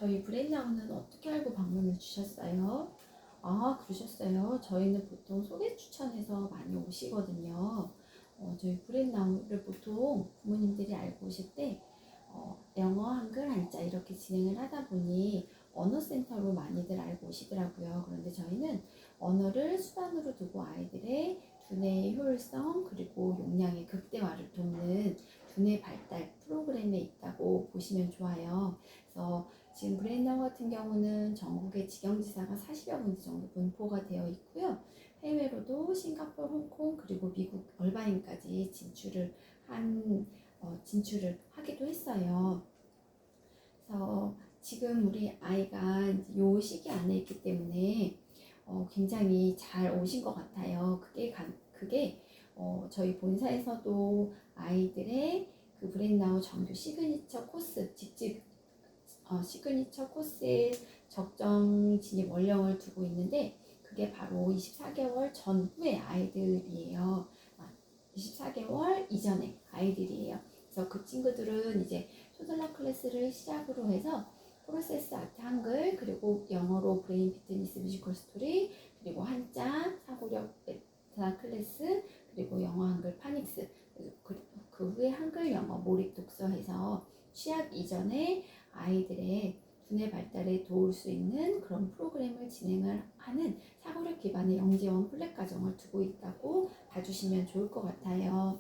저희 브레인나우는 어떻게 알고 방문을 주셨어요? 아, 그러셨어요. 저희는 보통 소개 추천해서 많이 오시거든요. 저희 브레인나우를 보통 부모님들이 알고 오실 때 영어, 한글, 한자 이렇게 진행을 하다 보니 언어센터로 많이들 알고 오시더라고요. 그런데 저희는 언어를 수단으로 두고 아이들의 두뇌의 효율성 그리고 용량의 극대화를 돕는 두뇌 발달 프로그램에 있다고 보시면 좋아요. 그래서 지금 브레인나우 같은 경우는 전국의 직영지사가 40여 군데 정도 분포가 되어 있고요. 해외로도 싱가포르, 홍콩 그리고 미국 얼바인까지 진출을 하기도 했어요. 그래서 지금 우리 아이가 요 시기 안에 있기 때문에 굉장히 잘 오신 것 같아요. 그게 저희 본사에서도 아이들의 그 브레인나우 정규 시그니처 코스 시그니처 코스에 적정 진입 원령을 두고 있는데 그게 바로 24개월 전후의 아이들이에요. 24개월 이전의 아이들이에요. 그래서 그 친구들은 이제 토들러 클래스를 시작으로 해서 프로세스 아트 한글 그리고 영어로 브레인 피트니스 뮤지컬 스토리 그리고 한자 사고력 베타 클래스 그리고 영어 한글 파닉스 그 후에 한글 영어 몰입 독서해서 취학 이전에 아이들의 두뇌 발달에 도울 수 있는 그런 프로그램을 진행을 하는 사고력 기반의 영재원 플랫 과정을 두고 있다고 봐주시면 좋을 것 같아요.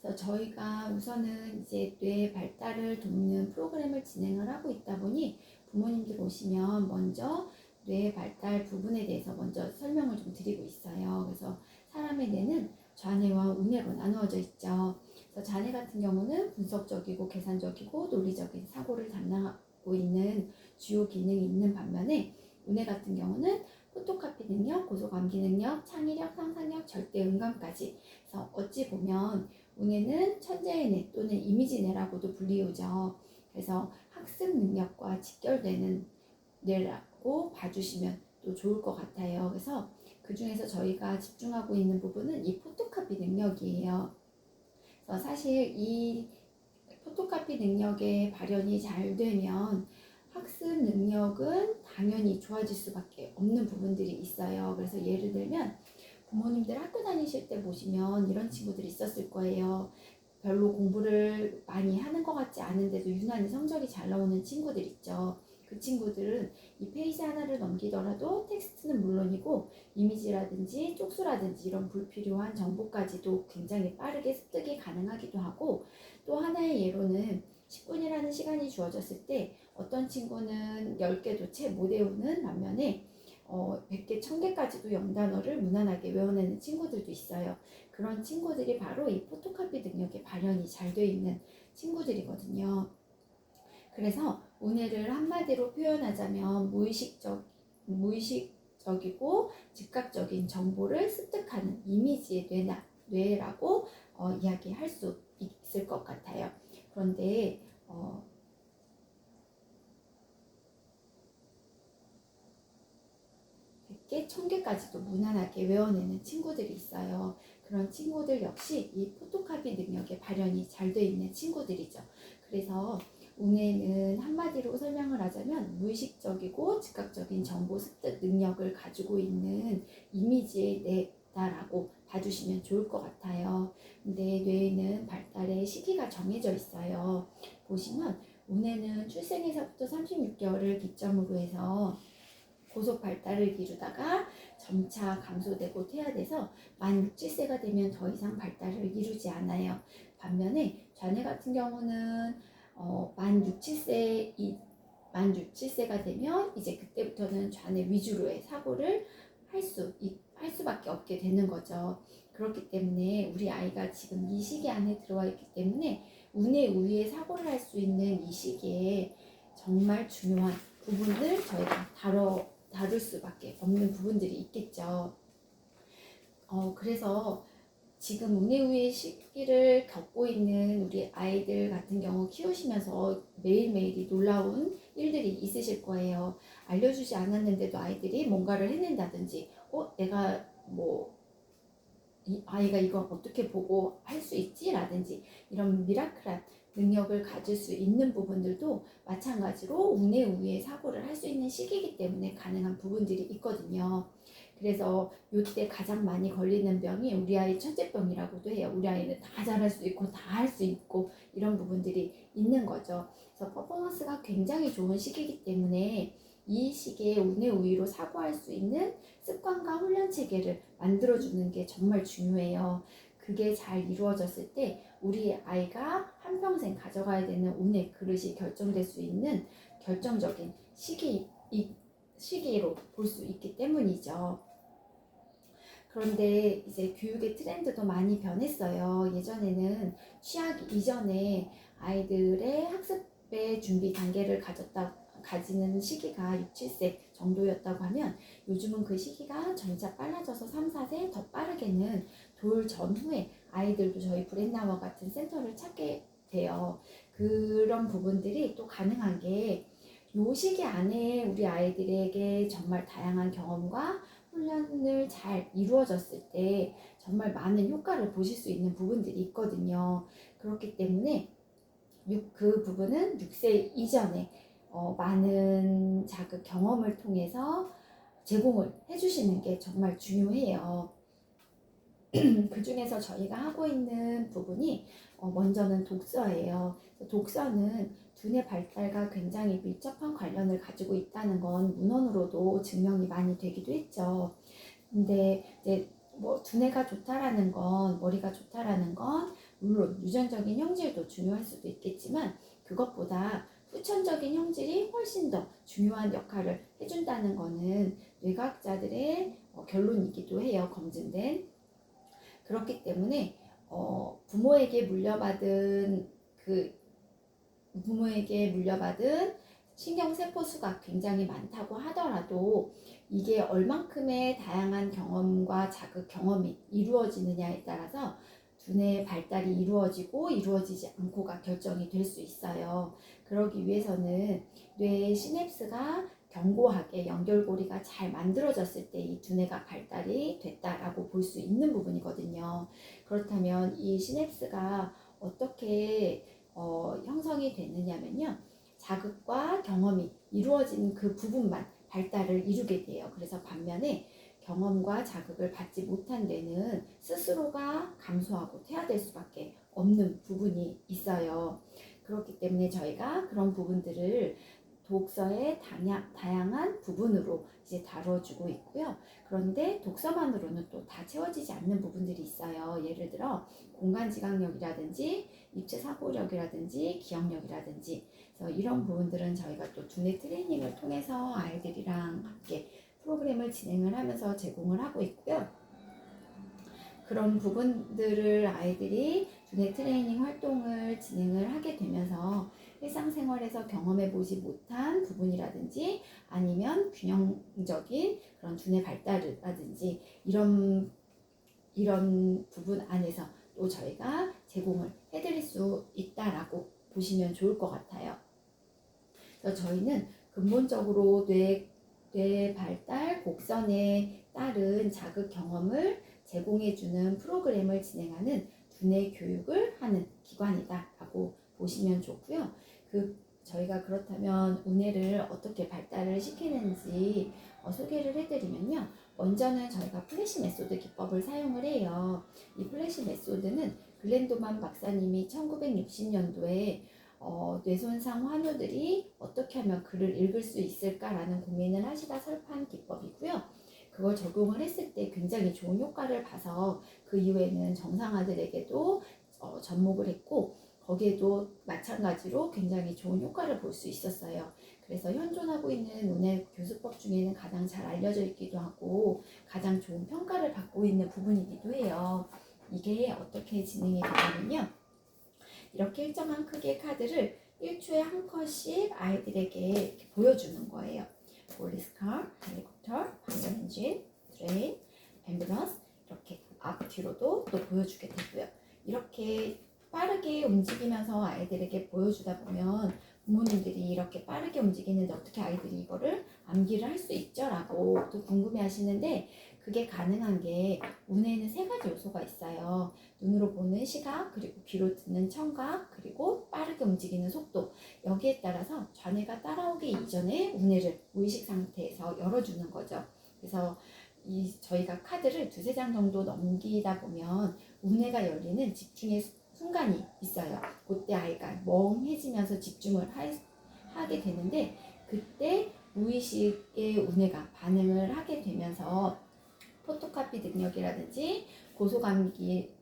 그래서 저희가 우선은 이제 뇌 발달을 돕는 프로그램을 진행을 하고 있다 보니 부모님들 오시면 먼저 뇌 발달 부분에 대해서 먼저 설명을 좀 드리고 있어요. 그래서 사람의 뇌는 좌뇌와 우뇌로 나누어져 있죠. 그래서 좌뇌 같은 경우는 분석적이고 계산적이고 논리적인 사고를 담당하고 있는 주요 기능이 있는 반면에 우뇌 같은 경우는 포토카피 능력, 고소감기 능력, 창의력, 상상력, 절대 음감까지. 그래서 어찌 보면 우뇌는 천재의 뇌 또는 이미지 뇌라고도 불리우죠. 그래서 학습 능력과 직결되는 뇌라고 봐주시면 또 좋을 것 같아요. 그래서 그 중에서 저희가 집중하고 있는 부분은 이 포토카피 능력이에요. 그래서 사실 이 포토카피 능력의 발현이 잘 되면 학습 능력은 당연히 좋아질 수밖에 없는 부분들이 있어요. 그래서 예를 들면 부모님들 학교 다니실 때 보시면 이런 친구들이 있었을 거예요. 별로 공부를 많이 하는 것 같지 않은데도 유난히 성적이 잘 나오는 친구들 있죠. 그 친구들은 이 페이지 하나를 넘기더라도 텍스트는 물론이고 이미지라든지 쪽수라든지 이런 불필요한 정보까지도 굉장히 빠르게 습득이 가능하기도 하고, 또 하나의 예로는 10분이라는 시간이 주어졌을 때 어떤 친구는 10개도 채 못 외우는 반면에 100개, 1000개까지도 영단어를 무난하게 외워내는 친구들도 있어요. 그런 친구들이 바로 이 포토카피 능력의 발현이 잘 되어 있는 친구들이거든요. 그래서 오늘을 한마디로 표현하자면 무의식적이고 즉각적인 정보를 습득하는 이미지의 뇌라고 이야기할 수 있을 것 같아요. 그런데 100개, 1000개까지도 무난하게 외워내는 친구들이 있어요. 그런 친구들 역시 이 포토카피 능력의 발현이 잘 되어 있는 친구들이죠. 그래서 우뇌는 한마디로 설명을 하자면 무의식적이고 즉각적인 정보 습득 능력을 가지고 있는 이미지의 뇌다라고 봐주시면 좋을 것 같아요. 근데 뇌에는 발달의 시기가 정해져 있어요. 보시면 우뇌는 출생에서부터 36개월을 기점으로 해서 고속 발달을 이루다가 점차 감소되고 퇴화돼서 만 6, 7세가 되면 더 이상 발달을 이루지 않아요. 반면에 좌뇌 같은 경우는 만 6, 7세가 되면 이제 그때부터는 좌뇌 위주로의 사고를 할 수밖에 없게 되는 거죠. 그렇기 때문에 우리 아이가 지금 이 시기 안에 들어와 있기 때문에 우뇌 우위의 사고를 할 수 있는 이 시기에 정말 중요한 부분을 저희가 다룰 수밖에 없는 부분들이 있겠죠. 그래서 지금 우뇌우의 시기를 겪고 있는 우리 아이들 같은 경우 키우시면서 매일매일이 놀라운 일들이 있으실 거예요. 알려주지 않았는데도 아이들이 뭔가를 해낸다든지, 내가 이 아이가 이걸 어떻게 보고 할 수 있지? 라든지 이런 미라클한 능력을 가질 수 있는 부분들도 마찬가지로 운의 우위에 사고를 할 수 있는 시기이기 때문에 가능한 부분들이 있거든요. 그래서 이때 가장 많이 걸리는 병이 우리 아이 천재병이라고도 해요. 우리 아이는 다 잘할 수 있고 다 할 수 있고 이런 부분들이 있는 거죠. 그래서 퍼포먼스가 굉장히 좋은 시기이기 때문에 이 시기에 운의 우위로 사고할 수 있는 습관과 훈련 체계를 만들어주는 게 정말 중요해요. 그게 잘 이루어졌을 때 우리 아이가 한평생 가져가야 되는 운의 그릇이 결정될 수 있는 결정적인 시기로 볼 수 있기 때문이죠. 그런데 이제 교육의 트렌드도 많이 변했어요. 예전에는 취학 이전에 아이들의 학습의 준비 단계를 가지는 시기가 6, 7세 정도였다고 하면 요즘은 그 시기가 점차 빨라져서 3, 4세 더 빠르게는 돌 전후에 아이들도 저희 브랜나워 같은 센터를 찾게 돼요. 그런 부분들이 또 가능한 게 요 시기 안에 우리 아이들에게 정말 다양한 경험과 훈련을 잘 이루어졌을 때 정말 많은 효과를 보실 수 있는 부분들이 있거든요. 그렇기 때문에 그 부분은 6세 이전에 많은 자극 경험을 통해서 제공을 해주시는 게 정말 중요해요. 그 중에서 저희가 하고 있는 부분이 먼저는 독서예요. 독서는 두뇌 발달과 굉장히 밀접한 관련을 가지고 있다는 건 문헌으로도 증명이 많이 되기도 했죠. 근데 이제 뭐 두뇌가 좋다라는 건, 머리가 좋다라는 건 물론 유전적인 형질도 중요할 수도 있겠지만 그것보다 후천적인 형질이 훨씬 더 중요한 역할을 해준다는 거는 뇌과학자들의 결론이기도 해요. 검증된. 그렇기 때문에 부모에게 물려받은 신경세포 수가 굉장히 많다고 하더라도 이게 얼만큼의 다양한 경험과 자극 경험이 이루어지느냐에 따라서 두뇌 발달이 이루어지고 이루어지지 않고가 결정이 될 수 있어요. 그러기 위해서는 뇌의 시냅스가 견고하게 연결고리가 잘 만들어졌을 때 이 두뇌가 발달이 됐다라고 볼 수 있는 부분이거든요. 그렇다면 이 시냅스가 어떻게 형성이 됐느냐면요. 자극과 경험이 이루어진 그 부분만 발달을 이루게 돼요. 그래서 반면에 경험과 자극을 받지 못한 뇌는 스스로가 감소하고 퇴화될 수밖에 없는 부분이 있어요. 그렇기 때문에 저희가 그런 부분들을 독서의 다양한 부분으로 이제 다뤄주고 있고요. 그런데 독서만으로는 또 다 채워지지 않는 부분들이 있어요. 예를 들어 공간지각력이라든지 입체사고력이라든지 기억력이라든지 그래서 이런 부분들은 저희가 또 두뇌 트레이닝을 통해서 아이들이랑 함께 프로그램을 진행을 하면서 제공을 하고 있고요. 그런 부분들을 아이들이 두뇌 트레이닝 활동을 진행을 하게 되면서 일상생활에서 경험해보지 못한 부분이라든지 아니면 균형적인 그런 두뇌 발달이라든지 이런 부분 안에서 또 저희가 제공을 해드릴 수 있다라고 보시면 좋을 것 같아요. 그래서 저희는 근본적으로 뇌 발달 곡선에 따른 자극 경험을 제공해주는 프로그램을 진행하는 두뇌 교육을 하는 기관이다라고 보시면 좋고요. 저희가 그렇다면 우뇌를 어떻게 발달을 시키는지 소개를 해드리면요. 먼저는 저희가 플래시 메소드 기법을 사용을 해요. 이 플래시 메소드는 글렌도만 박사님이 1960년도에 뇌손상 환우들이 어떻게 하면 글을 읽을 수 있을까라는 고민을 하시다 설파한 기법이고요. 그걸 적용을 했을 때 굉장히 좋은 효과를 봐서 그 이후에는 정상아들에게도 접목을 했고 거기에도 마찬가지로 굉장히 좋은 효과를 볼 수 있었어요. 그래서 현존하고 있는 우뇌 교수법 중에는 가장 잘 알려져 있기도 하고 가장 좋은 평가를 받고 있는 부분이기도 해요. 이게 어떻게 진행이 되냐면요. 이렇게 일정한 크기의 카드를 1초에 한 컷씩 아이들에게 이렇게 보여주는 거예요. 폴리스카, 헬리콥터, 파이어 엔진, 트레인, 앰뷸런스 이렇게 앞뒤로도 또 보여주게 되고요. 이렇게 빠르게 움직이면서 아이들에게 보여주다 보면 부모님들이 이렇게 빠르게 움직이는데 어떻게 아이들이 이거를 암기를 할 수 있죠? 라고 또 궁금해 하시는데 그게 가능한 게 운에는 세 가지 요소가 있어요. 눈으로 보는 시각, 그리고 귀로 듣는 청각, 그리고 빠르게 움직이는 속도. 여기에 따라서 좌뇌가 따라오기 이전에 운해를 무의식 상태에서 열어주는 거죠. 그래서 저희가 카드를 두세 장 정도 넘기다 보면 운해가 열리는 집중의 순간이 있어요. 그때 아이가 멍해지면서 집중을 하게 되는데, 그때 무의식의 운해가 반응을 하게 되면서 포토카피 능력이라든지 고속 암기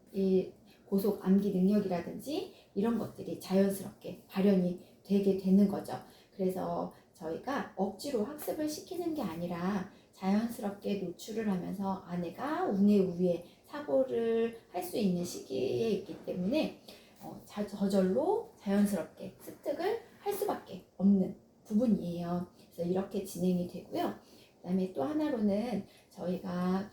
능력이라든지 이런 것들이 자연스럽게 발현이 되게 되는 거죠. 그래서 저희가 억지로 학습을 시키는 게 아니라 자연스럽게 노출을 하면서 아내가 운의 우위에 사고를 할 수 있는 시기에 있기 때문에 저절로 자연스럽게 습득을 할 수밖에 없는 부분이에요. 그래서 이렇게 진행이 되고요. 그 다음에 또 하나로는 저희가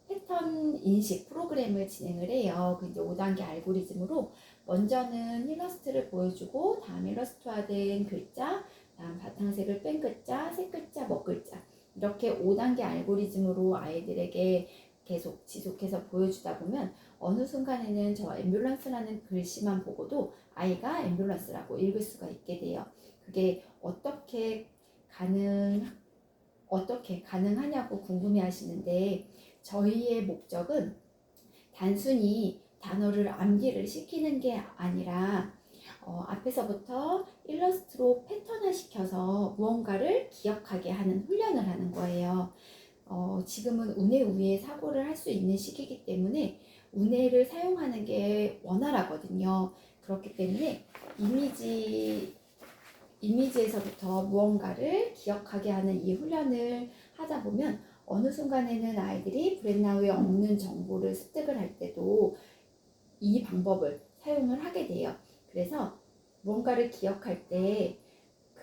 패턴 인식 프로그램을 진행을 해요. 그 이제 5단계 알고리즘으로 먼저는 일러스트를 보여주고, 다음 일러스트화된 글자, 다음 바탕색을 뺀 글자, 새 글자, 먹 글자, 이렇게 5단계 알고리즘으로 아이들에게 계속 지속해서 보여주다 보면 어느 순간에는 저 앰뷸런스라는 글씨만 보고도 아이가 앰뷸런스라고 읽을 수가 있게 돼요. 그게 어떻게 가능하냐고 궁금해 하시는데, 저희의 목적은 단순히 단어를 암기를 시키는 게 아니라 앞에서부터 일러스트로 패턴화 시켜서 무언가를 기억하게 하는 훈련을 하는 거예요. 지금은 운해 우위에 사고를 할 수 있는 시기이기 때문에 운해를 사용하는 게 원활하거든요. 그렇기 때문에 이미지에서부터 무언가를 기억하게 하는 이 훈련을 하다 보면 어느 순간에는 아이들이 브랜나우에 없는 정보를 습득을 할 때도 이 방법을 사용을 하게 돼요. 그래서 무언가를 기억할 때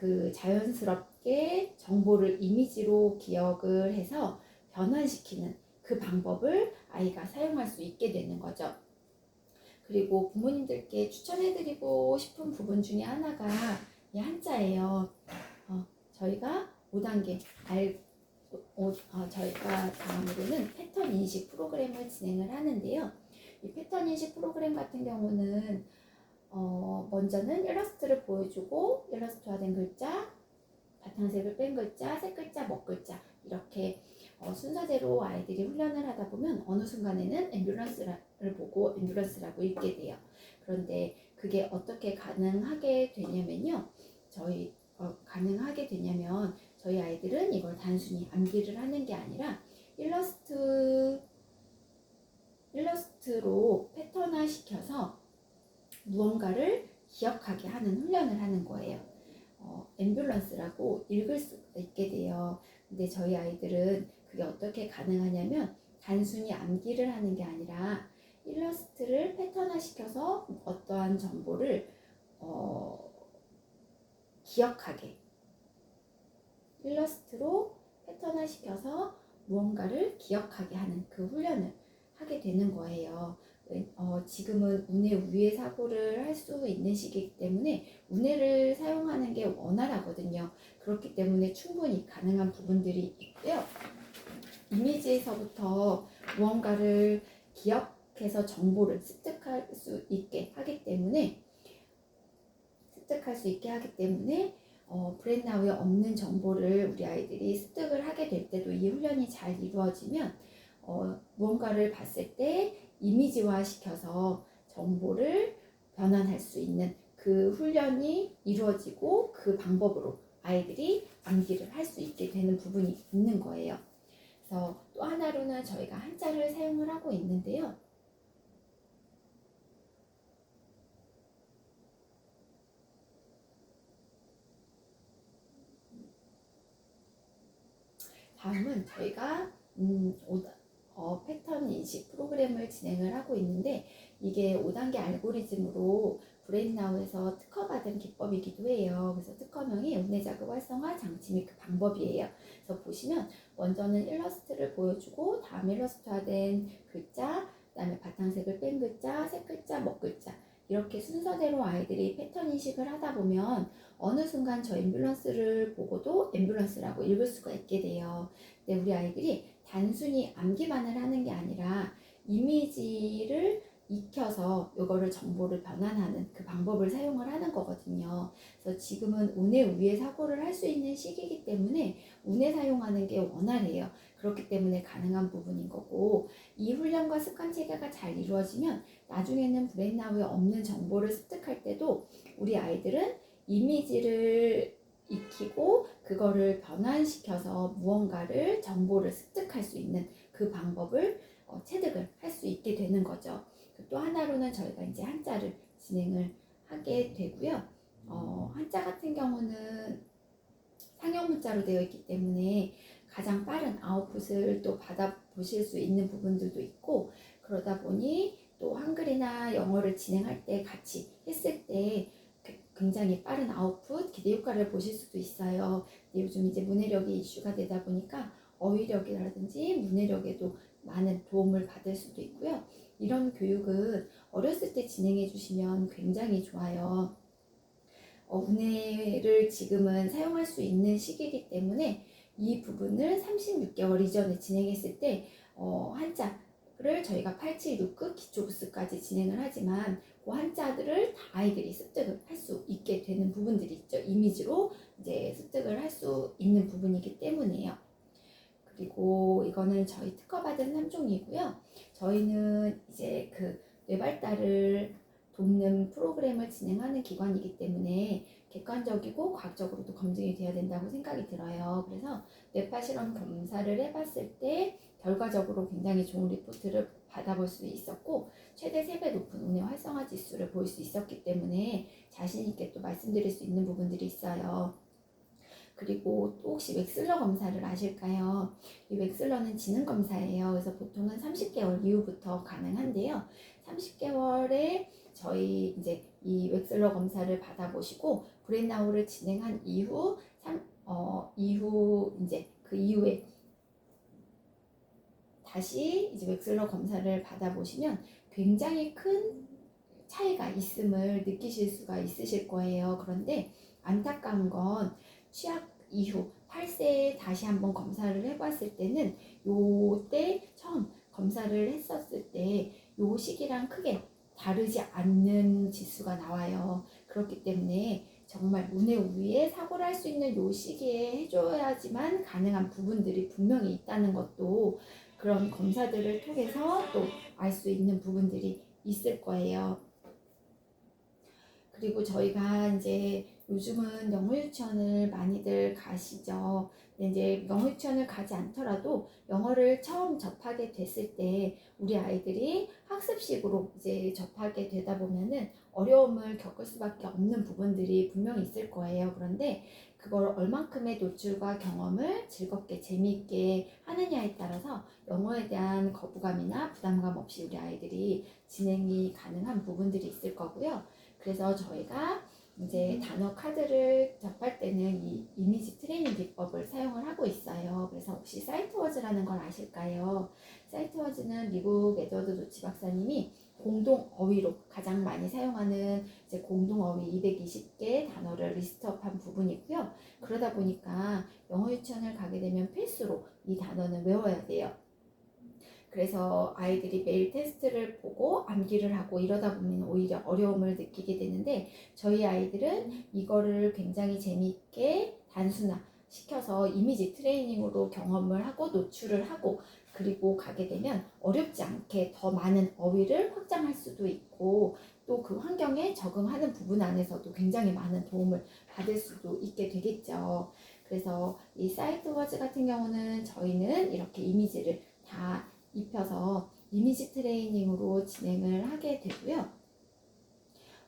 그 자연스럽게 정보를 이미지로 기억을 해서 변환시키는 그 방법을 아이가 사용할 수 있게 되는 거죠. 그리고 부모님들께 추천해드리고 싶은 부분 중에 하나가 이 한자예요. 저희가 5단계 저희가 다음으로는 패턴 인식 프로그램을 진행을 하는데요. 이 패턴 인식 프로그램 같은 경우는 먼저는 일러스트를 보여주고, 일러스트화된 글자, 바탕색을 뺀 글자, 새 글자, 먹 글자, 이렇게 순서대로 아이들이 훈련을 하다 보면 어느 순간에는 앰뷸런스를 보고 앰뷸런스라고 읽게 돼요. 그런데 그게 어떻게 가능하게 되냐면요. 저희 아이들은 이걸 단순히 암기를 하는 게 아니라 일러스트로 패턴화 시켜서 무언가를 기억하게 하는 훈련을 하는 거예요. 앰뷸런스라고 읽을 수 있게 돼요. 근데 저희 아이들은 그게 어떻게 가능하냐면 단순히 암기를 하는 게 아니라 일러스트를 패턴화 시켜서 어떠한 정보를 기억하게, 일러스트로 패턴화 시켜서 무언가를 기억하게 하는 그 훈련을 하게 되는 거예요. 지금은 운해 우위에 사고를 할 수 있는 시기이기 때문에 운해를 사용하는 게 원활하거든요. 그렇기 때문에 충분히 가능한 부분들이 있고요. 이미지에서부터 무언가를 기억해서 정보를 습득할 수 있게 하기 때문에 브랜나우에 없는 정보를 우리 아이들이 습득을 하게 될 때도 이 훈련이 잘 이루어지면 무언가를 봤을 때 이미지화 시켜서 정보를 변환할 수 있는 그 훈련이 이루어지고, 그 방법으로 아이들이 암기를 할 수 있게 되는 부분이 있는 거예요. 그래서 또 하나로는 저희가 한자를 사용을 하고 있는데요. 다음은 저희가 패턴 인식 프로그램을 진행을 하고 있는데, 이게 5단계 알고리즘으로 브레인나우에서 특허받은 기법이기도 해요. 그래서 특허명이 운해자극 활성화 장치 및 그 방법이에요. 그래서 보시면 먼저는 일러스트를 보여주고, 다음 일러스트화된 글자, 그 다음에 바탕색을 뺀 글자, 새 글자, 먹 글자, 이렇게 순서대로 아이들이 패턴 인식을 하다 보면 어느 순간 저 앰뷸런스를 보고도 앰뷸런스라고 읽을 수가 있게 돼요. 근데 우리 아이들이 단순히 암기만을 하는 게 아니라 이미지를 익혀서 이거를 정보를 변환하는 그 방법을 사용을 하는 거거든요. 그래서 지금은 운의 우위에 사고를 할 수 있는 시기이기 때문에 운에 사용하는 게 원활해요. 그렇기 때문에 가능한 부분인 거고, 이 훈련과 습관 체계가 잘 이루어지면 나중에는 브레인나우에 없는 정보를 습득할 때도 우리 아이들은 이미지를 익히고 그거를 변환시켜서 무언가를 정보를 습득할 수 있는 그 방법을 체득을 할 수 있게 되는 거죠. 또 하나로는 저희가 이제 한자를 진행을 하게 되고요. 한자 같은 경우는 상형 문자로 되어 있기 때문에 가장 빠른 아웃풋을 또 받아보실 수 있는 부분들도 있고, 그러다 보니 또 한글이나 영어를 진행할 때 같이 했을 때 굉장히 빠른 아웃풋, 기대 효과를 보실 수도 있어요. 근데 요즘 이제 문해력이 이슈가 되다 보니까 어휘력이라든지 문해력에도 많은 도움을 받을 수도 있고요. 이런 교육은 어렸을 때 진행해 주시면 굉장히 좋아요. 문해를 지금은 사용할 수 있는 시기이기 때문에 이 부분을 36개월 이전에 진행했을 때 한자를 저희가 87, 6급 기초 부스까지 진행을 하지만 그 한자들을 다 아이들이 습득을 할 수 있게 되는 부분들이 있죠. 이미지로 이제 습득을 할 수 있는 부분이기 때문에요. 그리고 이거는 저희 특허받은 3종이고요. 저희는 이제 그 뇌발달을 돕는 프로그램을 진행하는 기관이기 때문에 객관적이고 과학적으로도 검증이 되어야 된다고 생각이 들어요. 그래서 뇌파 실험 검사를 해봤을 때 결과적으로 굉장히 좋은 리포트를 받아볼 수 있었고, 최대 3배 높은 운의 활성화 지수를 볼 수 있었기 때문에 자신 있게 또 말씀드릴 수 있는 부분들이 있어요. 그리고 또 혹시 웩슬러 검사를 아실까요? 이 웩슬러는 지능 검사예요. 그래서 보통은 30개월 이후부터 가능한데요. 30개월에 저희 이제 이 웩슬러 검사를 받아보시고 브레인나우를 진행한 이후 이제 그 이후에 다시 이제 웩슬러 검사를 받아보시면 굉장히 큰 차이가 있음을 느끼실 수가 있으실 거예요. 그런데 안타까운 건 취약 이후 8세에 다시 한번 검사를 해봤을 때는 요때 처음 검사를 했었을 때 요 시기랑 크게 다르지 않는 지수가 나와요. 그렇기 때문에 정말 운의 우위에 사고를 할 수 있는 요 시기에 해줘야지만 가능한 부분들이 분명히 있다는 것도 그런 검사들을 통해서 또 알 수 있는 부분들이 있을 거예요. 그리고 저희가 이제 요즘은 영어 유치원을 많이들 가시죠. 근데 이제 영어 유치원을 가지 않더라도 영어를 처음 접하게 됐을 때 우리 아이들이 학습식으로 이제 접하게 되다 보면은 어려움을 겪을 수밖에 없는 부분들이 분명히 있을 거예요. 그런데 그걸 얼만큼의 노출과 경험을 즐겁게 재미있게 하느냐에 따라서 영어에 대한 거부감이나 부담감 없이 우리 아이들이 진행이 가능한 부분들이 있을 거고요. 그래서 저희가 이제 단어 카드를 접할 때는 이 이미지 트레이닝 기법을 사용을 하고 있어요. 그래서 혹시 사이트워즈라는 걸 아실까요? 사이트워즈는 미국 에드워드 노치 박사님이 공동 어휘로 가장 많이 사용하는 이제 공동 어휘 220개 단어를 리스트업한 부분이고요. 그러다 보니까 영어 유치원을 가게 되면 필수로 이 단어는 외워야 돼요. 그래서 아이들이 매일 테스트를 보고 암기를 하고 이러다 보면 오히려 어려움을 느끼게 되는데 저희 아이들은 이거를 굉장히 재미있게 단순화 시켜서 이미지 트레이닝으로 경험을 하고 노출을 하고 그리고 가게 되면 어렵지 않게 더 많은 어휘를 확장할 수도 있고 또 그 환경에 적응하는 부분 안에서도 굉장히 많은 도움을 받을 수도 있게 되겠죠. 그래서 이 사이트워즈 같은 경우는 저희는 이렇게 이미지를 다 입혀서 이미지 트레이닝으로 진행을 하게 되고요.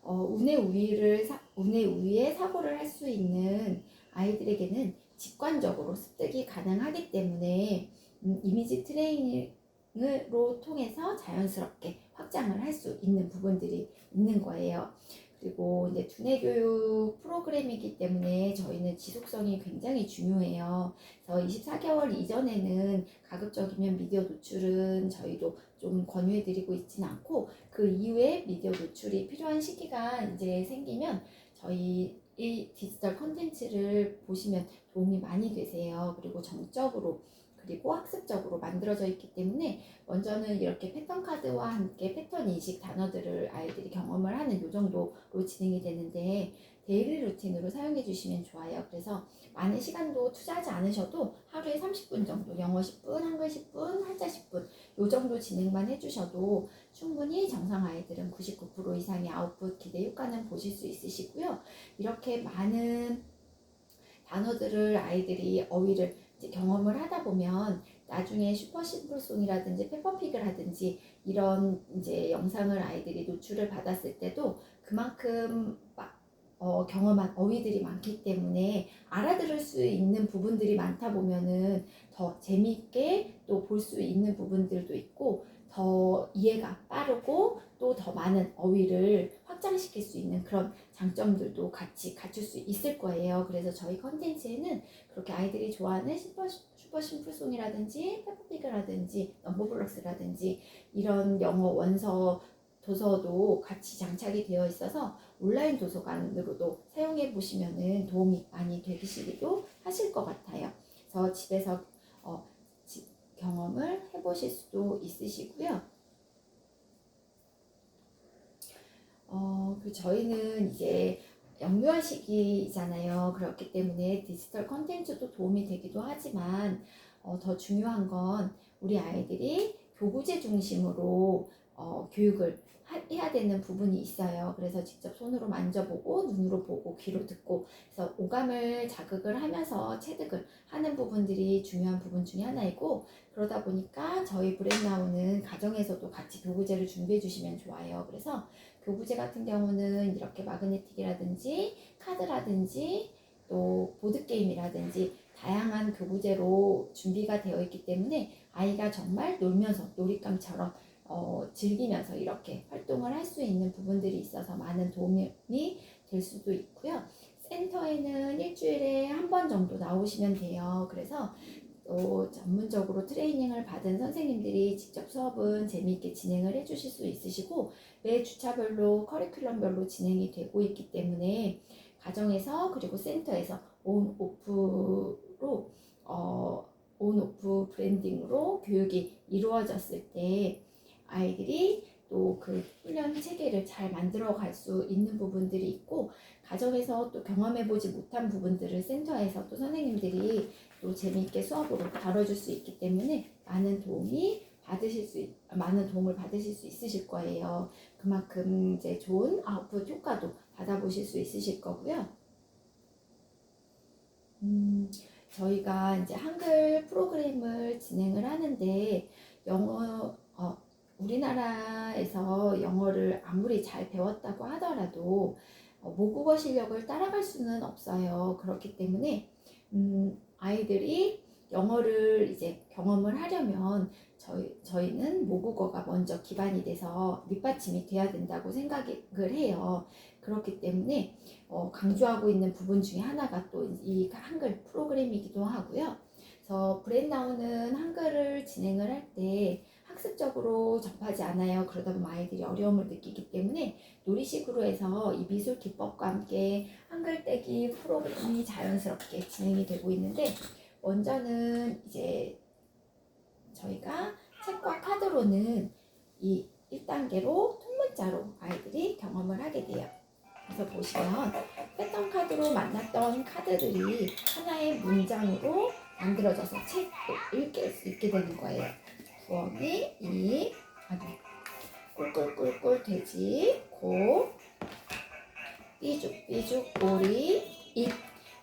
운의 우위에 사고를 할 수 있는 아이들에게는 직관적으로 습득이 가능하기 때문에 이미지 트레이닝으로 통해서 자연스럽게 확장을 할 수 있는 부분들이 있는 거예요. 그리고 이제 두뇌 교육 프로그램이기 때문에 저희는 지속성이 굉장히 중요해요. 그래서 24개월 이전에는 가급적이면 미디어 노출은 저희도 좀 권유해드리고 있지는 않고 그 이후에 미디어 노출이 필요한 시기가 이제 생기면 저희 이 디지털 컨텐츠를 보시면 도움이 많이 되세요. 그리고 정적으로 그리고 학습적으로 만들어져 있기 때문에 먼저는 이렇게 패턴 카드와 함께 패턴 인식 단어들을 아이들이 경험을 하는 요 정도로 진행이 되는데 데일리 루틴으로 사용해 주시면 좋아요. 그래서 많은 시간도 투자하지 않으셔도 하루에 30분 정도 영어 10분, 한글 10분, 한자 10분 요 정도 진행만 해주셔도 충분히 정상 아이들은 99% 이상의 아웃풋 기대 효과는 보실 수 있으시고요. 이렇게 많은 단어들을 아이들이 어휘를 이제 경험을 하다 보면 나중에 슈퍼심플송이라든지 페퍼픽을 하든지 이런 이제 영상을 아이들이 노출을 받았을 때도 그만큼 경험한 어휘들이 많기 때문에 알아들을 수 있는 부분들이 많다 보면은 더 재미있게 또 볼 수 있는 부분들도 있고 더 이해가 빠르고 또 더 많은 어휘를 확장시킬 수 있는 그런 장점들도 같이 갖출 수 있을 거예요. 그래서 저희 컨텐츠에는 그렇게 아이들이 좋아하는 슈퍼 심플송이라든지 페퍼픽이라든지 넘버블럭스라든지 이런 영어 원서 도서도 같이 장착이 되어 있어서 온라인 도서관으로도 사용해 보시면 도움이 많이 되시기도 하실 것 같아요. 그래서 집에서 경험을 해보실 수도 있으시고요. 그리고 저희는 이제 영유아 시기잖아요. 그렇기 때문에 디지털 컨텐츠도 도움이 되기도 하지만 더 중요한 건 우리 아이들이 교구제 중심으로 교육을 해야 되는 부분이 있어요. 그래서 직접 손으로 만져보고 눈으로 보고 귀로 듣고 그래서 오감을 자극을 하면서 체득을 하는 부분들이 중요한 부분 중에 하나이고 그러다 보니까 저희 브레인나우는 가정에서도 같이 교구제를 준비해 주시면 좋아요. 그래서 교구제 같은 경우는 이렇게 마그네틱이라든지 카드라든지 또 보드게임이라든지 다양한 교구제로 준비가 되어 있기 때문에 아이가 정말 놀면서 놀잇감처럼 즐기면서 이렇게 활동을 할 수 있는 부분들이 있어서 많은 도움이 될 수도 있고요. 센터에는 일주일에 한 번 정도 나오시면 돼요. 그래서 또 전문적으로 트레이닝을 받은 선생님들이 직접 수업은 재미있게 진행을 해주실 수 있으시고 매 주차별로 커리큘럼별로 진행이 되고 있기 때문에 가정에서 그리고 센터에서 온 오프 브랜딩으로 교육이 이루어졌을 때 아이들이 또 그 훈련 체계를 잘 만들어 갈 수 있는 부분들이 있고 가정에서 또 경험해보지 못한 부분들을 센터에서 또 선생님들이 또 재미있게 수업으로 다뤄줄 수 있기 때문에 많은 도움을 받으실 수 있으실 거예요. 그만큼 이제 좋은 아웃풋 효과도 받아보실 수 있으실 거고요. 저희가 이제 한글 프로그램을 진행을 하는데 우리나라에서 영어를 아무리 잘 배웠다고 하더라도 모국어 실력을 따라갈 수는 없어요. 그렇기 때문에 아이들이 영어를 이제 경험을 하려면 저희는 모국어가 먼저 기반이 돼서 밑받침이 돼야 된다고 생각을 해요. 그렇기 때문에 강조하고 있는 부분 중에 하나가 또 이 한글 프로그램이기도 하고요. 그래서 브레인나우는 한글을 진행을 할 때 학습적으로 접하지 않아요. 그러다 보면 아이들이 어려움을 느끼기 때문에 놀이식으로 해서 이 미술 기법과 함께 한글 떼기 프로그램이 자연스럽게 진행이 되고 있는데 먼저는 이제 저희가 책과 카드로는 이 1단계로 통문자로 아이들이 경험을 하게 돼요. 그래서 보시면 패턴 카드로 만났던 카드들이 하나의 문장으로 만들어져서 책도 읽을 수 있게 되는 거예요. 부엉이, 이, 꿀꿀꿀꿀 돼지, 고, 삐죽삐죽 오리, 잎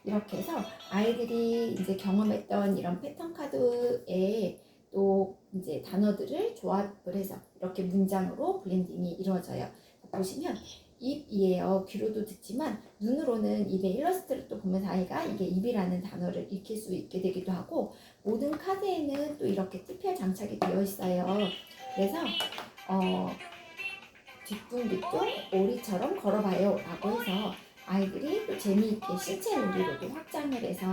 이렇게 해서 아이들이 이제 경험했던 이런 패턴 카드에 또 이제 단어들을 조합을 해서 이렇게 문장으로 블렌딩이 이루어져요. 보시면 입이에요. 귀로도 듣지만 눈으로는 입의 일러스트를 또 보면서 아이가 이게 입이라는 단어를 익힐 수 있게 되기도 하고 모든 카드에는 또 이렇게 TPR 장착이 되어 있어요. 그래서 뒤뚱뒤뚱 오리처럼 걸어봐요 라고 해서 아이들이 또 재미있게 신체 놀이로도 확장을 해서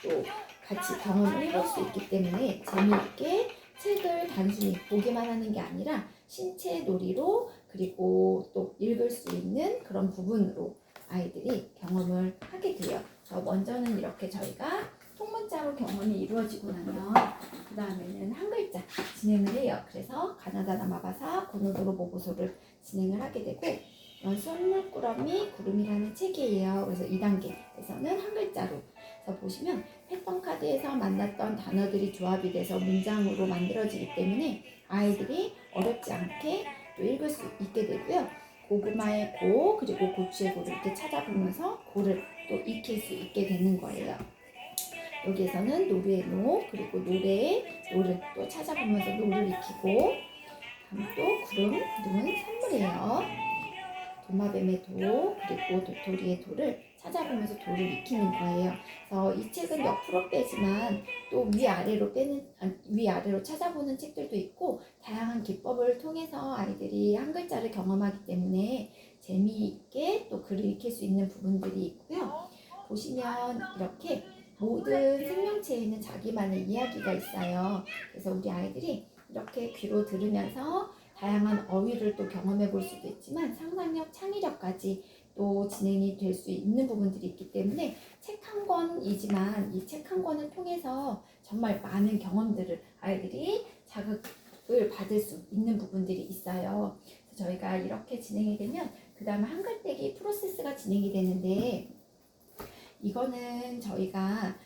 또 같이 경험을 해볼 수 있기 때문에 재미있게 책을 단순히 보기만 하는 게 아니라 신체 놀이로 그리고 또 읽을 수 있는 그런 부분으로 아이들이 경험을 하게 돼요. 먼저는 이렇게 저희가 통문자 글자로 경험이 이루어지고 나면 그 다음에는 한 글자 진행을 해요. 그래서 가나다나 마바사 고노도로 모고소를 진행을 하게 되고, 이건 쏜물꾸러미 구름이라는 책이에요. 그래서 2단계에서는 한 글자로. 그래서 보시면 패턴 카드에서 만났던 단어들이 조합이 돼서 문장으로 만들어지기 때문에 아이들이 어렵지 않게 또 읽을 수 있게 되고요. 고구마의 고, 그리고 고추의 고를 이렇게 찾아보면서 고를 또 익힐 수 있게 되는 거예요. 여기에서는 노르의 노, 그리고 노래의 노를 또 찾아보면서 노를 익히고, 다음 또 구름, 구름은 선물이에요. 도마뱀의 도, 그리고 도토리의 도를 찾아보면서 도를 익히는 거예요. 그래서 이 책은 옆으로 빼지만 또 위아래로 빼는, 위아래로 찾아보는 책들도 있고, 다양한 기법을 통해서 아이들이 한 글자를 경험하기 때문에 재미있게 또 글을 익힐 수 있는 부분들이 있고요. 보시면 이렇게 모든 생명체에는 자기만의 이야기가 있어요. 그래서 우리 아이들이 이렇게 귀로 들으면서 다양한 어휘를 또 경험해 볼 수도 있지만 상상력, 창의력까지 또 진행이 될 수 있는 부분들이 있기 때문에 책 한 권이지만 이 책 한 권을 통해서 정말 많은 경험들을 아이들이 자극을 받을 수 있는 부분들이 있어요. 그래서 저희가 이렇게 진행이 되면 그 다음에 한글떼기 프로세스가 진행이 되는데, 이거는 저희가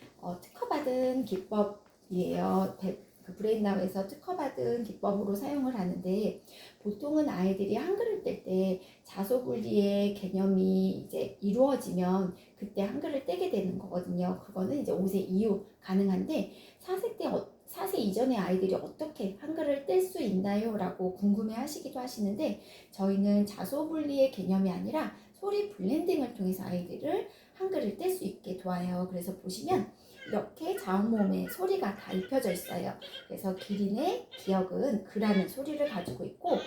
특허받은 기법이에요. 그 브레인나우에서 특허받은 기법으로 사용을 하는데, 보통은 아이들이 한글을 뗄 때 자소분리의 개념이 이제 이루어지면 그때 한글을 떼게 되는 거거든요. 그거는 이제 5세 이후 가능한데 4세 이전의 아이들이 어떻게 한글을 뗄 수 있나요? 라고 궁금해 하시기도 하시는데, 저희는 자소분리의 개념이 아니라 소리 블렌딩을 통해서 아이들을 한글을 뗄 수 있게 도와요. 그래서 보시면 이렇게 자음모음에 소리가 다 입혀져 있어요. 그래서 기린의 기억은 그라는 소리를 가지고 있고,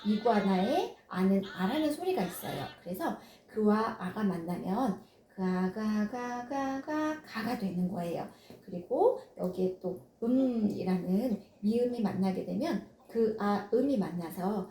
이구아나의 아는 아라는 소리가 있어요. 그래서 그와 아가 만나면 가가 되는 거예요. 그리고 여기에 또 이라는 미음이 만나게 되면 그 음이 만나서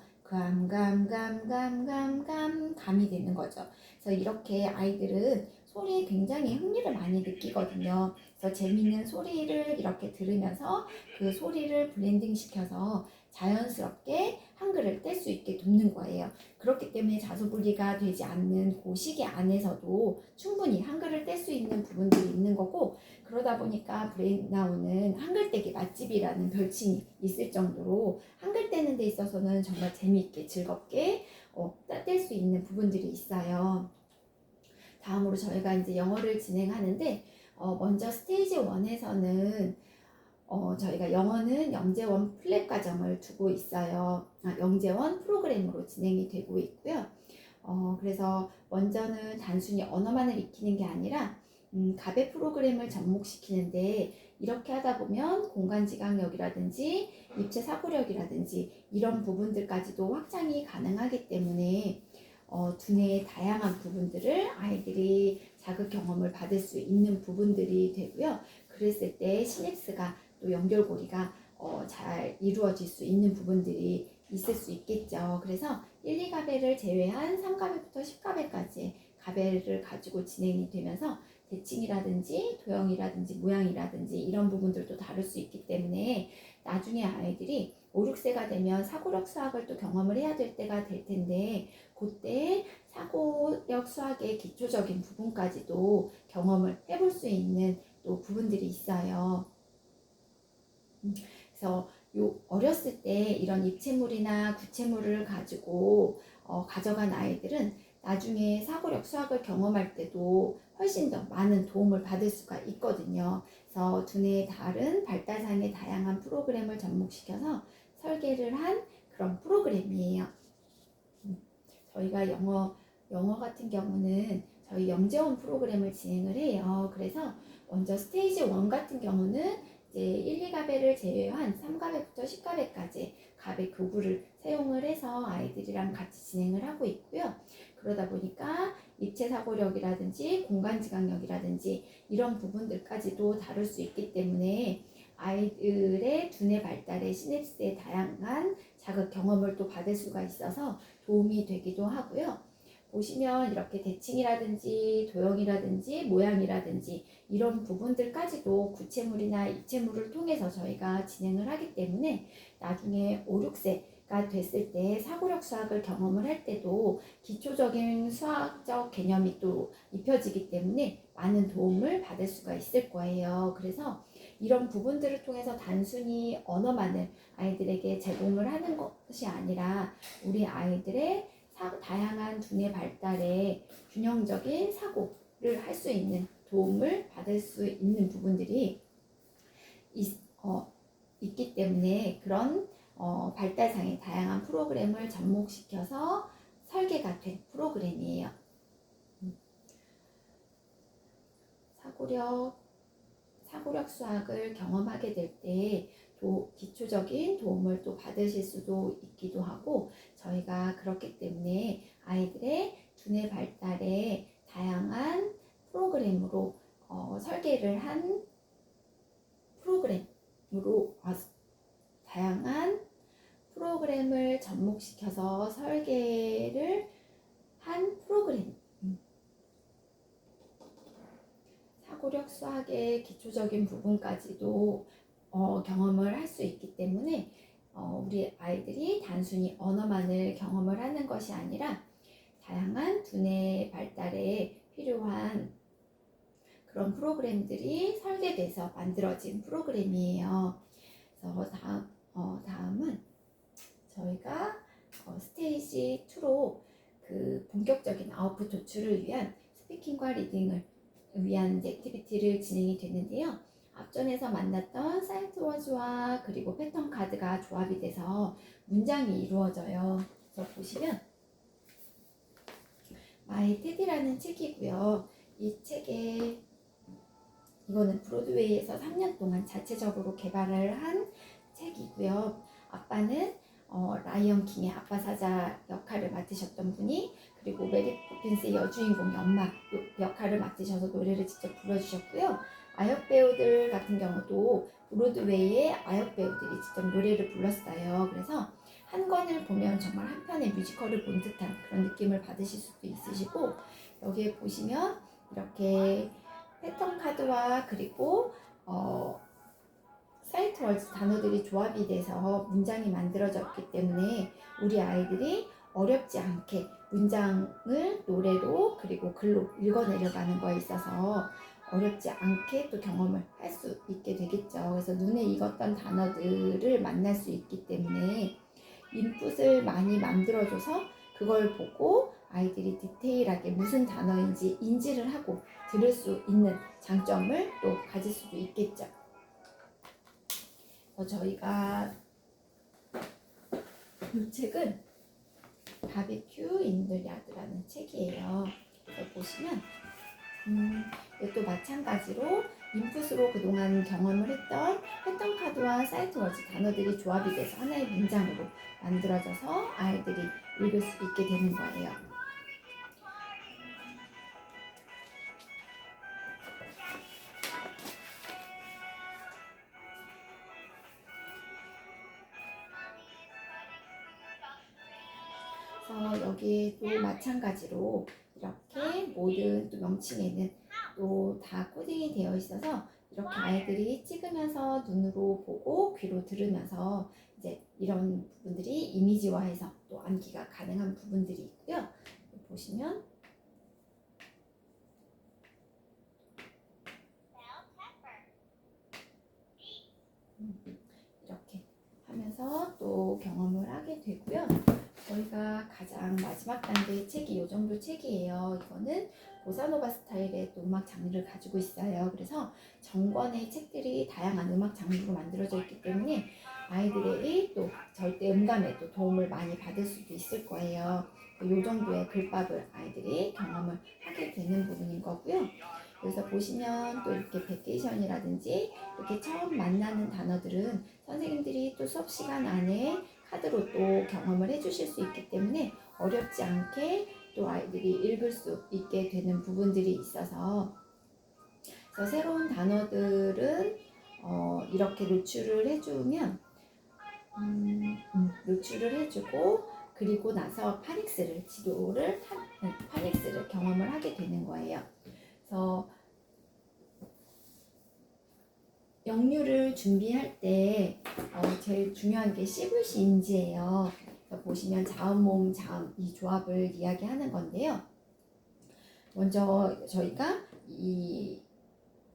감이 되는 거죠. 그래서 이렇게 아이들은 소리에 굉장히 흥미를 많이 느끼거든요. 그래서 재미있는 소리를 이렇게 들으면서 그 소리를 블렌딩 시켜서 자연스럽게 한글을 뗄 수 있게 돕는 거예요. 그렇기 때문에 자소분리가 되지 않는 그 시기 안에서도 충분히 한글을 뗄 수 있는 부분들이 있는 거고, 그러다 보니까 브레인나우는 한글떼기 맛집이라는 별칭이 있을 정도로 한글 떼는 데 있어서는 정말 재미있게 즐겁게 뗄 수 있는 부분들이 있어요. 다음으로 저희가 이제 영어를 진행하는데, 먼저 스테이지 1에서는 저희가 영어는 영재원 플랩 과정을 두고 있어요. 영재원 프로그램으로 진행이 되고 있고요. 그래서 먼저는 단순히 언어만을 익히는 게 아니라 가베 프로그램을 접목시키는데, 이렇게 하다 보면 공간지각력이라든지 입체 사고력이라든지 이런 부분들까지도 확장이 가능하기 때문에 두뇌의 다양한 부분들을 아이들이 자극 경험을 받을 수 있는 부분들이 되고요. 그랬을 때 시냅스가 또 연결고리가 잘 이루어질 수 있는 부분들이 있을 수 있겠죠. 그래서 1, 2가베를 제외한 3가베부터 10가베까지 가베를 가지고 진행이 되면서 대칭이라든지 도형이라든지 모양이라든지 이런 부분들도 다룰 수 있기 때문에 나중에 아이들이 5, 6세가 되면 사고력 수학을 또 경험을 해야 될 때가 될 텐데, 그때 사고력 수학의 기초적인 부분까지도 경험을 해볼 수 있는 또 부분들이 있어요. 그래서 어렸을 때 이런 입체물이나 구체물을 가지고 가져간 아이들은 나중에 사고력 수학을 경험할 때도 훨씬 더 많은 도움을 받을 수가 있거든요. 그래서 두뇌의 다른 발달상의 다양한 프로그램을 접목시켜서 설계를 한 그런 프로그램이에요. 저희가 영어 같은 경우는 저희 영재원 프로그램을 진행을 해요. 그래서 먼저 스테이지 1 같은 경우는 이제 1, 2가베를 제외한 3가베부터 10가베까지 가베 교구를 사용을 해서 아이들이랑 같이 진행을 하고 있고요. 그러다 보니까 입체 사고력이라든지 공간지각력이라든지 이런 부분들까지도 다룰 수 있기 때문에 아이들의 두뇌 발달의 시냅스의 다양한 자극 경험을 또 받을 수가 있어서 도움이 되기도 하고요. 보시면 이렇게 대칭이라든지 도형이라든지 모양이라든지 이런 부분들까지도 구체물이나 입체물을 통해서 저희가 진행을 하기 때문에 나중에 5, 6세가 됐을 때 사고력 수학을 경험을 할 때도 기초적인 수학적 개념이 또 입혀지기 때문에 많은 도움을 받을 수가 있을 거예요. 그래서 이런 부분들을 통해서 단순히 언어만을 아이들에게 제공을 하는 것이 아니라 우리 아이들의 다양한 두뇌 발달에 균형적인 사고를 할 수 있는 도움을 받을 수 있는 부분들이 있기 때문에 그런 발달상의 다양한 프로그램을 접목시켜서 설계가 된 프로그램이에요. 사고력 수학을 경험하게 될 때 기초적인 도움을 또 받으실 수도 있기도 하고, 저희가 그렇기 때문에 아이들의 두뇌 발달에 다양한 프로그램으로 설계를 한 프로그램으로 다양한 프로그램을 접목시켜서 설계를 한 프로그램. 사고력 수학의 기초적인 부분까지도 경험을 할 수 있기 때문에 우리 아이들이 단순히 언어만을 경험을 하는 것이 아니라 다양한 두뇌 발달에 필요한 그런 프로그램들이 설계돼서 만들어진 프로그램이에요. 그래서 다음은 저희가 스테이지 2로 그 본격적인 아웃풋 도출을 위한 스피킹과 리딩을 위한 액티비티를 진행이 되는데요. 앞전에서 만났던 사이트워즈와 그리고 패턴 카드가 조합이 돼서 문장이 이루어져요. 그래서 보시면 마이 테디라는 책이고요. 이 책에 이거는 브로드웨이에서 3년 동안 자체적으로 개발을 한 책이고요. 아빠는 라이언 킹의 아빠 사자 역할을 맡으셨던 분이, 그리고 메리 포핀스의 여주인공의 엄마 역할을 맡으셔서 노래를 직접 불러주셨고요. 아역 배우들 같은 경우도 브로드웨이의 아역 배우들이 직접 노래를 불렀어요. 그래서 한 권을 보면 정말 한 편의 뮤지컬을 본 듯한 그런 느낌을 받으실 수도 있으시고, 여기에 보시면 이렇게 패턴 카드와 그리고 사이트워즈 단어들이 조합이 돼서 문장이 만들어졌기 때문에 우리 아이들이 어렵지 않게 문장을 노래로 그리고 글로 읽어내려가는 거에 있어서 어렵지 않게 또 경험을 할 수 있게 되겠죠. 그래서 눈에 익었던 단어들을 만날 수 있기 때문에 인풋을 많이 만들어줘서 그걸 보고 아이들이 디테일하게 무슨 단어인지 인지를 하고 들을 수 있는 장점을 또 가질 수도 있겠죠. 저희가 이 책은 바비큐 인 더 야드라는 책이에요. 그래서 보시면 이것도 마찬가지로 인풋으로 그동안 경험을 했던 패턴 카드와 사이트워즈 단어들이 조합이 돼서 하나의 문장으로 만들어져서 아이들이 읽을 수 있게 되는 거예요. 그래서 여기도 마찬가지로 이렇게 모든 또 명칭에는 또 다 코딩이 되어 있어서 이렇게 아이들이 찍으면서 눈으로 보고 귀로 들으면서 이제 이런 부분들이 이미지화해서 또 암기가 가능한 부분들이 있고요. 보시면 이렇게 하면서 또 경험을 하게 되고요. 저희가 가장 마지막 단계의 책이 이 정도 책이에요. 이거는 보사노바 스타일의 또 음악 장르를 가지고 있어요. 그래서 정권의 책들이 다양한 음악 장르로 만들어져 있기 때문에 아이들의 또 절대 음감에 또 도움을 많이 받을 수도 있을 거예요. 이 정도의 글밥을 아이들이 경험을 하게 되는 부분인 거고요. 그래서 보시면 또 이렇게 베케이션이라든지 이렇게 처음 만나는 단어들은 선생님들이 또 수업 시간 안에 카드로 또 경험을 해주실 수 있기 때문에 어렵지 않게 또 아이들이 읽을 수 있게 되는 부분들이 있어서, 그래서 새로운 단어들은 이렇게 노출을 해주면 노출을 해주고, 그리고 나서 파닉스를 파닉스를 경험을 하게 되는 거예요. 그래서 영유를 준비할 때 제일 중요한 게 CVC 인지예요. 보시면 자음, 모음, 자음 이 조합을 이야기하는 건데요. 먼저 저희가 이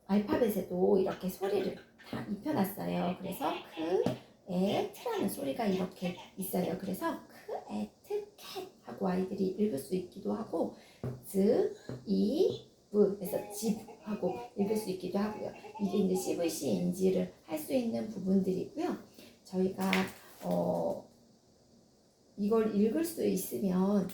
알파벳에도 이렇게 소리를 다 입혀놨어요. 그래서 크, 에, 트라는 소리가 이렇게 있어요. 그래서 크, 에, 트, 캣 하고 아이들이 읽을 수 있기도 하고 즈, 이, 브 그래서 집 하고 읽을 수 있기도 하고요. 이게 이제 CVC 인지를 할 수 있는 부분들이고요. 저희가 이걸 읽을 수 있으면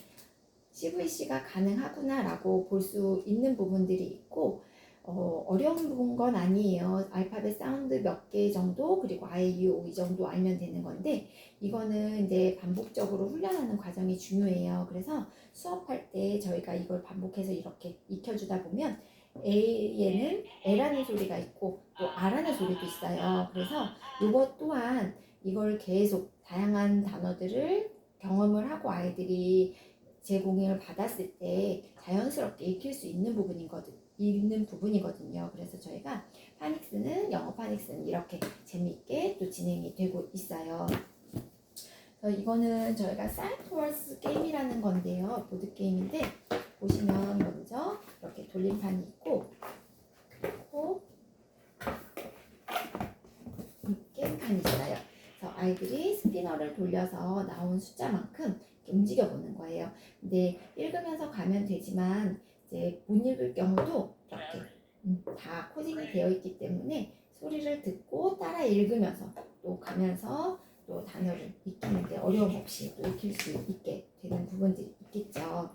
CVC가 가능하구나 라고 볼 수 있는 부분들이 있고 어려운 건 아니에요. 알파벳 사운드 몇 개 정도 그리고 아이유 이 정도 알면 되는 건데 이거는 이제 반복적으로 훈련하는 과정이 중요해요. 그래서 수업할 때 저희가 이걸 반복해서 이렇게 익혀주다 보면 A에는 L라는 소리가 있고 또 R라는 소리도 있어요. 그래서 이것 또한 이걸 계속 다양한 단어들을 경험을 하고 아이들이 제공을 받았을 때 자연스럽게 익힐 수 있는 부분이거든요. 그래서 저희가 영어 파닉스는 이렇게 재미있게 또 진행이 되고 있어요. 그래서 이거는 저희가 사이트워스 게임이라는 건데요. 보드 게임인데 보시면 먼저 이렇게 돌림판이 있고 그리고 게임판이 있어요. 그래서 아이들이 스피너를 돌려서 나온 숫자만큼 움직여 보는 거예요. 근데 읽으면서 가면 되지만 이제 못 읽을 경우도 이렇게 다 코딩이 되어 있기 때문에 소리를 듣고 따라 읽으면서 또 가면서 또 단어를 익히는데 어려움 없이 또 익힐 수 있게 되는 부분들이 있겠죠.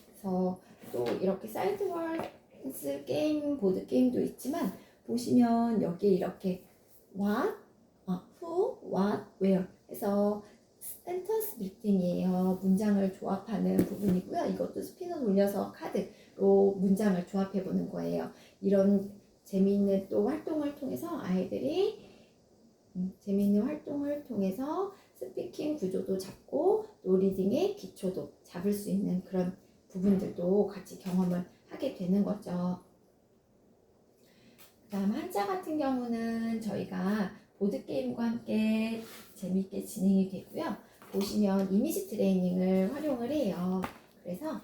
그래서 또 이렇게 사이트워스 게임, 보드 게임도 있지만 보시면 여기에 이렇게 what, who, what, where 해서 센터스 빌딩이에요. 문장을 조합하는 부분이고요. 이것도 스피너 돌려서 카드로 문장을 조합해 보는 거예요. 이런 재미있는 또 활동을 통해서 아이들이 재미있는 활동을 통해서 스피킹 구조도 잡고 또 리딩의 기초도 잡을 수 있는 그런 부분들도 같이 경험을 하게 되는 거죠. 그 다음 한자 같은 경우는 저희가 보드게임과 함께 재미있게 진행이 되고요. 보시면 이미지 트레이닝을 활용을 해요. 그래서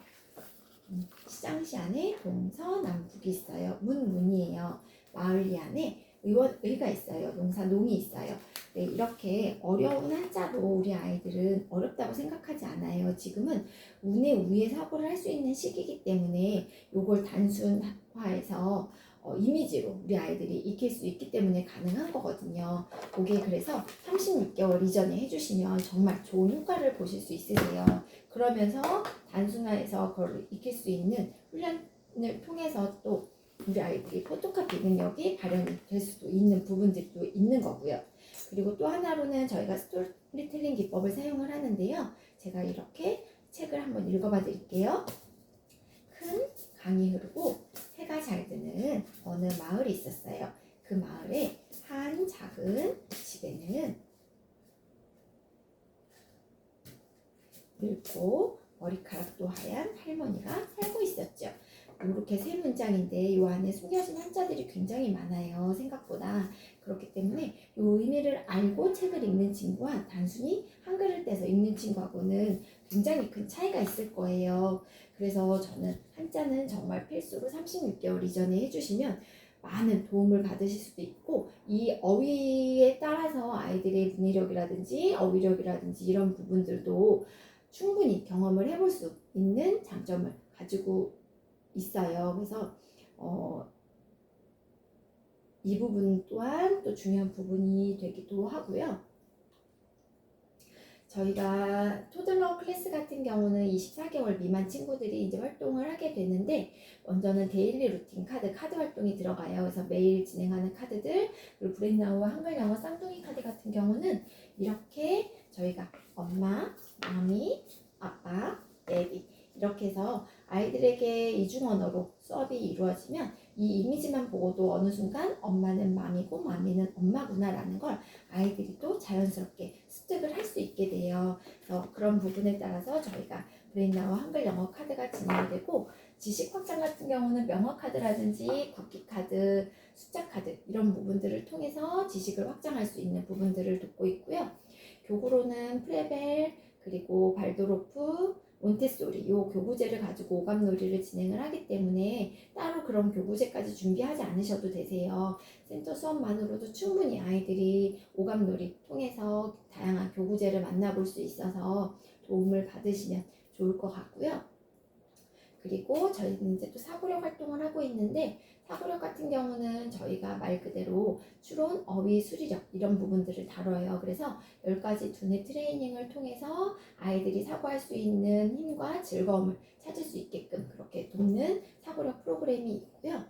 시장시 안에 동서 남북이 있어요. 문이에요. 마을리 안에 의가 있어요. 농사 농이 있어요. 네, 이렇게 어려운 한자도 우리 아이들은 어렵다고 생각하지 않아요. 지금은 운의 우위에 사고를 할 수 있는 시기이기 때문에 이걸 단순화해서 이미지로 우리 아이들이 익힐 수 있기 때문에 가능한 거거든요. 그게 그래서 36개월 이전에 해주시면 정말 좋은 효과를 보실 수 있으세요. 그러면서 단순화해서 그걸 익힐 수 있는 훈련을 통해서 또 우리 아이들이 포토카피 능력이 발현이 될 수도 있는 부분들도 있는 거고요. 그리고 또 하나로는 저희가 스토리텔링 기법을 사용을 하는데요. 제가 이렇게 책을 한번 읽어봐 드릴게요. 큰 강이 흐르고 해가 잘 드는 어느 마을이 있었어요. 그 마을에 한 작은 집에는 늙고 머리카락도 하얀 할머니가 살고 있었죠. 이렇게 세 문장인데 이 안에 숨겨진 한자들이 굉장히 많아요. 생각보다. 그렇기 때문에 이 의미를 알고 책을 읽는 친구와 단순히 한글을 떼서 읽는 친구하고는 굉장히 큰 차이가 있을 거예요. 그래서 저는 한자는 정말 필수로 36개월 이전에 해주시면 많은 도움을 받으실 수도 있고 이 어휘에 따라서 아이들의 문해력이라든지 어휘력이라든지 이런 부분들도 충분히 경험을 해볼 수 있는 장점을 가지고 있어요. 그래서 이 부분 또한 또 중요한 부분이 되기도 하고요. 저희가 토들러 클래스 같은 경우는 24개월 미만 친구들이 이제 활동을 하게 되는데 먼저는 데일리 루틴 카드 활동이 들어가요. 그래서 매일 진행하는 카드들 그리고 브레인나우와 한글 영어 쌍둥이 카드 같은 경우는 이렇게 저희가 엄마, 마미, 아빠, 데디 이렇게 해서 아이들에게 이중 언어로 수업이 이루어지면 이 이미지만 보고도 어느 순간 엄마는 맘이고 맘이는 엄마구나 라는 걸 아이들이 또 자연스럽게 습득을 할 수 있게 돼요. 그래서 그런 부분에 따라서 저희가 브레인나우 한글 영어 카드가 진행이 되고, 지식 확장 같은 경우는 명화 카드라든지 국기 카드, 숫자 카드 이런 부분들을 통해서 지식을 확장할 수 있는 부분들을 돕고 있고요. 교구로는 프레벨, 그리고 발도로프, 몬테소리 요 교구제를 가지고 오감놀이를 진행을 하기 때문에 따로 그런 교구제까지 준비하지 않으셔도 되세요. 센터 수업만으로도 충분히 아이들이 오감놀이 통해서 다양한 교구제를 만나볼 수 있어서 도움을 받으시면 좋을 것 같고요. 그리고 저희는 이제 또 사고력 활동을 하고 있는데, 사고력 같은 경우는 저희가 말 그대로 추론, 어휘, 수리력 이런 부분들을 다뤄요. 그래서 10가지 두뇌 트레이닝을 통해서 아이들이 사고할 수 있는 힘과 즐거움을 찾을 수 있게끔 그렇게 돕는 사고력 프로그램이 있고요.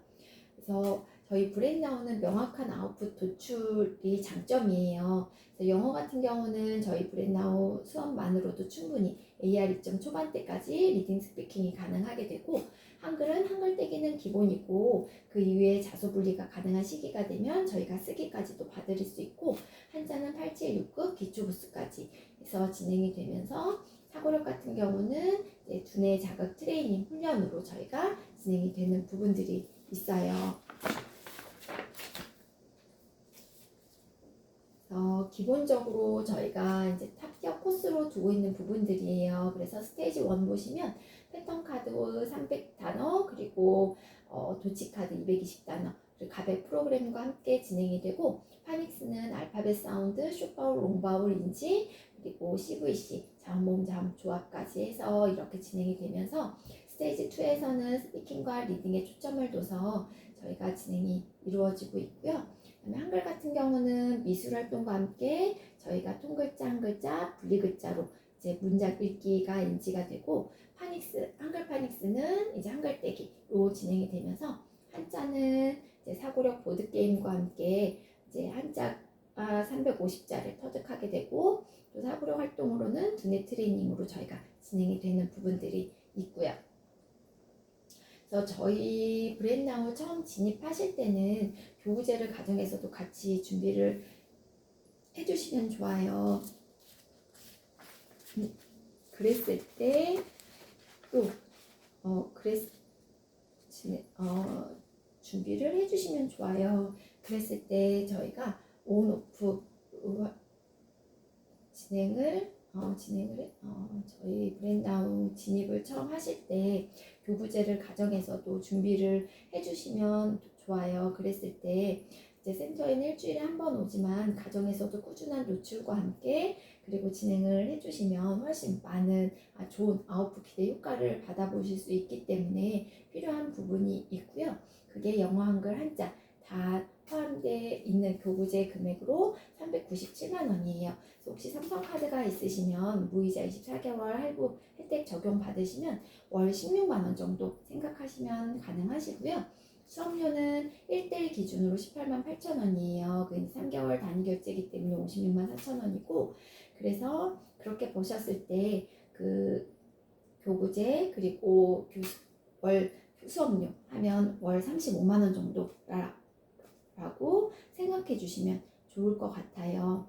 그래서 저희 브레인나우는 명확한 아웃풋 도출이 장점이에요. 그래서 영어 같은 경우는 저희 브레인나우 수업만으로도 충분히 AR 2점 초반대까지 리딩 스피킹이 가능하게 되고, 한글은 한글 떼기는 기본이고 그 이후에 자소 분리가 가능한 시기가 되면 저희가 쓰기까지도 봐드릴 수 있고, 한자는 8769 기초 부스까지 해서 진행이 되면서, 사고력 같은 경우는 두뇌 자극 트레이닝 훈련으로 저희가 진행이 되는 부분들이 있어요. 기본적으로 저희가 이제 탑티어 코스로 두고 있는 부분들이에요. 그래서 스테이지 1 보시면 패턴 카드 300단어, 그리고 도치 카드 220단어, 그리고 가백 프로그램과 함께 진행이 되고, 파닉스는 알파벳 사운드, 숏바울, 롱바울, 인지, 그리고 CVC, 자음모음, 자음 조합까지 해서 이렇게 진행이 되면서, 스테이지 2에서는 스피킹과 리딩에 초점을 둬서 저희가 진행이 이루어지고 있고요. 그다음에 한글 같은 경우는 미술 활동과 함께 저희가 통글자, 한글자, 분리글자로 이제 문장 읽기가 인지가 되고, 파닉스, 한글 파닉스는 이제 한글 떼기로 진행이 되면서, 한자는 이제 사고력 보드 게임과 함께 이제 한자 350자를 터득하게 되고, 또 사고력 활동으로는 두뇌 트레이닝으로 저희가 진행이 되는 부분들이 있고요. 그래서 저희 브레인나우 처음 진입하실 때는 교구제를 가정에서도 같이 준비를 해주시면 좋아요. 그랬을 때 또 준비를 해주시면 좋아요. 그랬을 때 저희가 온, 오프 진행을 저희 브레인나우 진입을 처음 하실 때 교구제를 가정에서도 준비를 해주시면 좋아요. 그랬을 때 이제 센터에는 일주일에 한 번 오지만 가정에서도 꾸준한 노출과 함께 그리고 진행을 해주시면 훨씬 많은 좋은 아웃풋 기대 효과를 받아보실 수 있기 때문에 필요한 부분이 있고요. 그게 영어, 한글, 한자 다 포함되어 있는 교구제 금액으로 397만 원이에요. 혹시 삼성카드가 있으시면 무이자 24개월 할부 혜택 적용 받으시면 월 16만 원 정도 생각하시면 가능하시고요. 수업료는 1대1 기준으로 18만 8천 원이에요. 그 3개월 단위 결제이기 때문에 56만 4천 원이고, 그래서 그렇게 보셨을 때 그 교구제 그리고 월 수업료 하면 월 35만 원 정도라고 생각해 주시면 좋을 것 같아요.